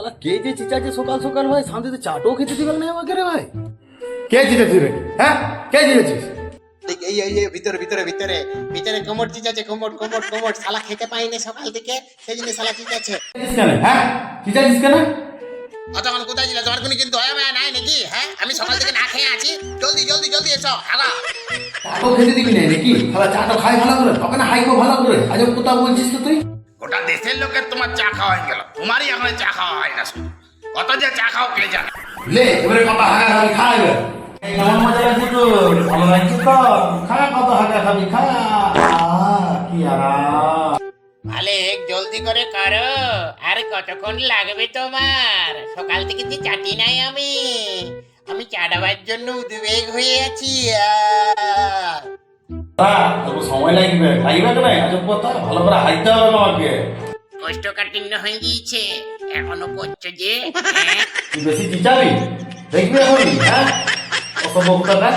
শালা কে যে চিচাচ্ছে সকাল সকাল ভাই, শান্তিতে চাটও খেতে দিবে না আমাকে রে ভাই। কে জিতেছিস রে? হ্যাঁ, কে জিতেছিস? এই ভিতরে ভিতরে ভিতরে ভিতরে কোমর চিচাচ্ছে, কোমর কোমর কোমর শালা খেতে পাইনি সকাল থেকে, সেই জন্য শালা চিচাচ্ছে। জিতেছিস কেন? হ্যাঁ, জিতেছিস কেন? তখন কোথায় ছিল? তোমার কোনো কিন্তু দয়া মায়া নাই নাকি? হ্যাঁ, আমি সকাল থেকে না খেয়ে আছি। জলদি জলদি জলদি এসো আগা। চাটও খেতে দিবি না নাকি? শালা চাটও খাই ভালো করে, তবে না হাইকো ভালো করে। আজব কথা বলছিস তো তুই। গোটা দেশের লোকের তোমার চা খাওয়া হয়ে গেল, তোমারই এখন চা খাওয়া হয় না শুধু। কত যে চা খাও কে জানে। লে, এবারে কত হাগা খাবি খা এবার। এই কেমন মজা লাগছে তো? ভালো লাগছে তো? খা, কত হাগা খাবি খা। কি আরাম। আলেক জলদি করে করো, আর কতক্ষণ লাগবে তোমার? সকাল থেকে যে চাটি নাই আমি চাটাবার জন্য উদ্বেগ হয়ে আছি। তোর সময় লাগবে, খাইবে কেন? আজব কথা, ভালো করে হাইতে হবে তোমাকে। কোষ্ঠকাঠিন্য হয়ে গিয়েছে, এখনো করছো যে? তুই বেশি চিচাবি দেখবি এখন, হ্যাঁ? অসভ্য কোথাকার।